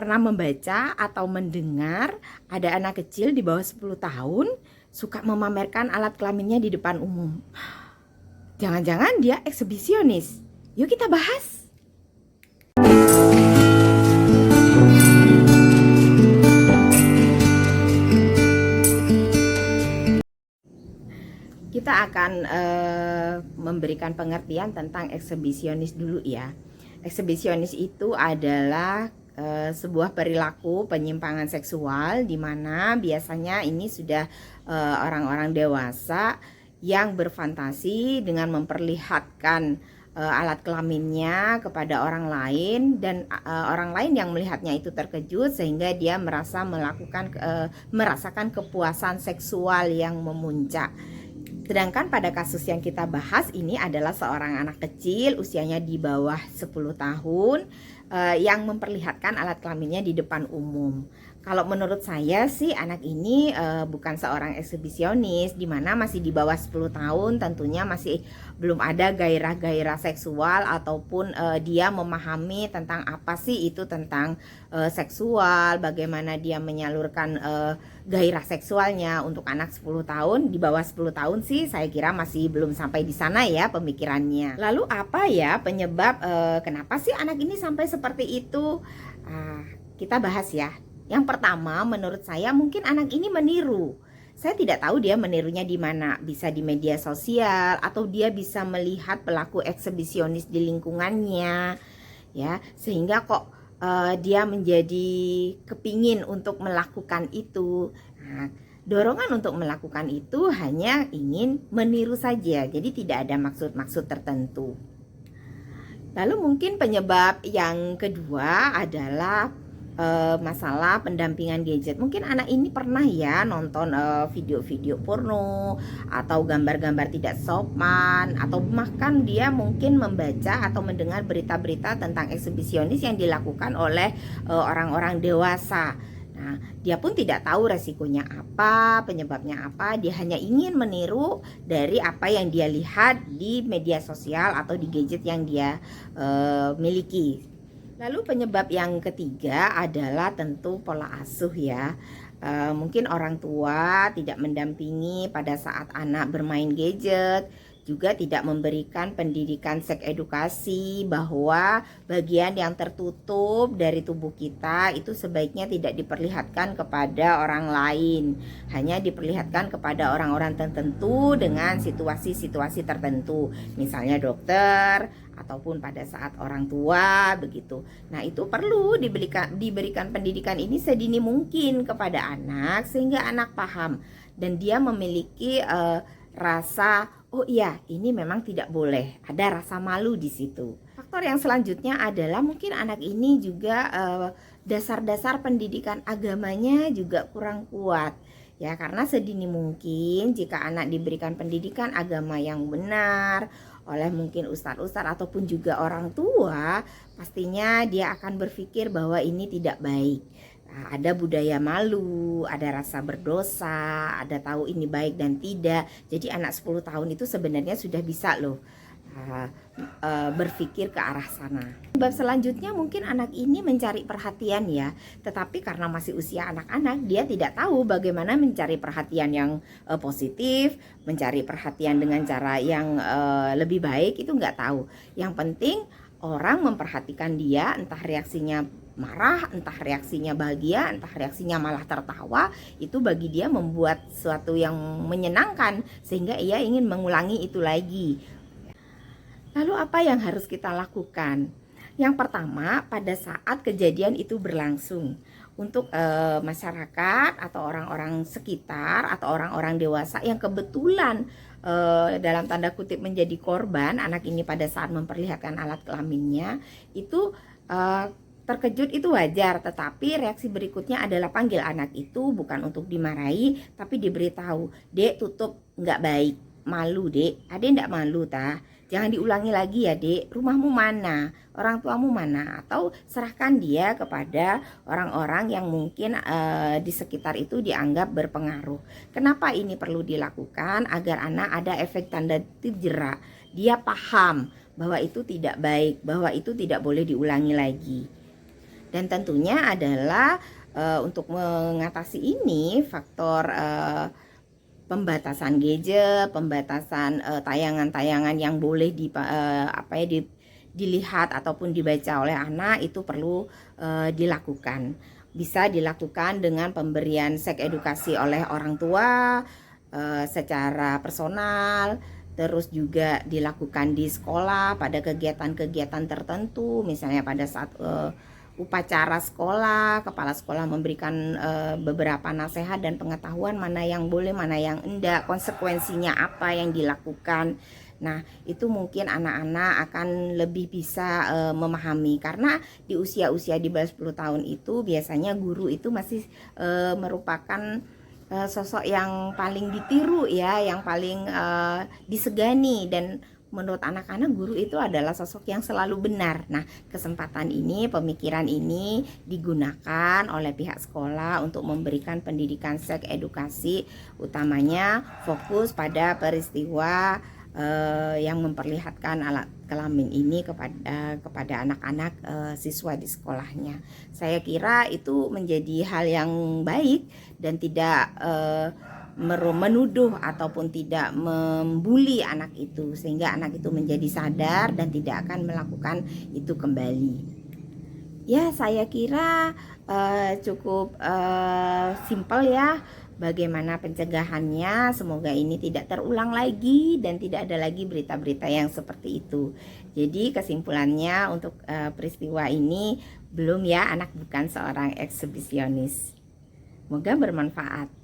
Pernah membaca atau mendengar ada anak kecil di bawah 10 tahun suka memamerkan alat kelaminnya di depan umum. Jangan-jangan dia eksibisionis. Yuk kita bahas. Kita akan memberikan pengertian tentang eksibisionis dulu ya. Eksibisionis itu adalah sebuah perilaku penyimpangan seksual di mana biasanya ini sudah orang-orang dewasa yang berfantasi dengan memperlihatkan alat kelaminnya kepada orang lain, dan orang lain yang melihatnya itu terkejut sehingga dia merasakan kepuasan seksual yang memuncak. Sedangkan pada kasus yang kita bahas ini adalah seorang anak kecil usianya di bawah 10 tahun yang memperlihatkan alat kelaminnya di depan umum. Kalau menurut saya sih anak ini bukan seorang eksibisionis, di mana masih di bawah 10 tahun, tentunya masih belum ada gairah-gairah seksual ataupun dia memahami tentang apa sih itu tentang seksual, bagaimana dia menyalurkan gairah seksualnya. Untuk anak 10 tahun, di bawah 10 tahun sih saya kira masih belum sampai di sana ya pemikirannya. Lalu apa ya penyebab kenapa sih anak ini sampai seperti itu? Kita bahas ya. Yang pertama, menurut saya mungkin anak ini meniru. Saya tidak tahu dia menirunya di mana, bisa di media sosial atau dia bisa melihat pelaku eksibisionis di lingkungannya, ya, sehingga kok dia menjadi kepingin untuk melakukan itu. Nah, dorongan untuk melakukan itu hanya ingin meniru saja, jadi tidak ada maksud-maksud tertentu. Lalu mungkin penyebab yang kedua adalah masalah pendampingan gadget. Mungkin anak ini pernah ya nonton video-video porno atau gambar-gambar tidak sopan, atau bahkan dia mungkin membaca atau mendengar berita-berita tentang eksibisionis yang dilakukan oleh orang-orang dewasa. Nah, dia pun tidak tahu resikonya apa, penyebabnya apa. Dia hanya ingin meniru dari apa yang dia lihat di media sosial atau di gadget yang dia miliki. Lalu penyebab yang ketiga adalah tentu pola asuh ya. Mungkin orang tua tidak mendampingi pada saat anak bermain gadget, juga tidak memberikan pendidikan seks edukasi bahwa bagian yang tertutup dari tubuh kita itu sebaiknya tidak diperlihatkan kepada orang lain, hanya diperlihatkan kepada orang-orang tertentu dengan situasi-situasi tertentu, misalnya dokter ataupun pada saat orang tua begitu. Nah, itu perlu diberikan pendidikan ini sedini mungkin kepada anak sehingga anak paham dan dia memiliki rasa, oh iya, ini memang tidak boleh. Ada rasa malu di situ. Faktor yang selanjutnya adalah mungkin anak ini juga dasar-dasar pendidikan agamanya juga kurang kuat. Ya, karena sedini mungkin jika anak diberikan pendidikan agama yang benar oleh mungkin ustadz-ustadz ataupun juga orang tua, pastinya dia akan berpikir bahwa ini tidak baik. Nah, ada budaya malu, ada rasa berdosa, ada tahu ini baik dan tidak. Jadi anak 10 tahun itu sebenarnya sudah bisa loh berpikir ke arah sana. Sebab selanjutnya mungkin anak ini mencari perhatian ya, tetapi karena masih usia anak-anak, dia tidak tahu bagaimana mencari perhatian yang positif, mencari perhatian dengan cara yang lebih baik, itu nggak tahu. Yang penting orang memperhatikan dia, entah reaksinya marah, entah reaksinya bahagia, entah reaksinya malah tertawa, itu bagi dia membuat sesuatu yang menyenangkan sehingga ia ingin mengulangi itu lagi. Lalu apa yang harus kita lakukan? Yang pertama, pada saat kejadian itu berlangsung, untuk masyarakat atau orang-orang sekitar atau orang-orang dewasa yang kebetulan dalam tanda kutip menjadi korban anak ini pada saat memperlihatkan alat kelaminnya, itu terkejut itu wajar, tetapi reaksi berikutnya adalah panggil anak itu bukan untuk dimarahi, tapi diberitahu, "Dek, tutup, nggak baik, malu dek, adek nggak malu tah, jangan diulangi lagi ya dek, rumahmu mana, orang tuamu mana," atau serahkan dia kepada orang-orang yang mungkin di sekitar itu dianggap berpengaruh. Kenapa ini perlu dilakukan? Agar anak ada efek tanda tip jerak, dia paham bahwa itu tidak baik, bahwa itu tidak boleh diulangi lagi. Dan tentunya adalah untuk mengatasi ini faktor pembatasan gadget, pembatasan tayangan-tayangan yang boleh dilihat ataupun dibaca oleh anak itu perlu dilakukan. Bisa dilakukan dengan pemberian seks edukasi oleh orang tua secara personal, terus juga dilakukan di sekolah pada kegiatan-kegiatan tertentu, misalnya pada saat upacara sekolah, kepala sekolah memberikan beberapa nasihat dan pengetahuan mana yang boleh, mana yang enggak, konsekuensinya apa yang dilakukan. Nah, itu mungkin anak-anak akan lebih bisa memahami, karena di usia-usia di bawah 10 tahun itu biasanya guru itu masih merupakan sosok yang paling ditiru ya, yang paling disegani, dan menurut anak-anak guru itu adalah sosok yang selalu benar. Nah, kesempatan ini, pemikiran ini digunakan oleh pihak sekolah untuk memberikan pendidikan seks edukasi, utamanya fokus pada peristiwa yang memperlihatkan alat kelamin ini kepada anak-anak siswa di sekolahnya. Saya kira itu menjadi hal yang baik dan tidak menuduh ataupun tidak membuli anak itu, sehingga anak itu menjadi sadar dan tidak akan melakukan itu kembali. Ya, saya kira cukup simpel ya bagaimana pencegahannya. Semoga ini tidak terulang lagi dan tidak ada lagi berita-berita yang seperti itu. Jadi kesimpulannya untuk peristiwa ini, belum ya, anak bukan seorang eksibisionis. Semoga bermanfaat.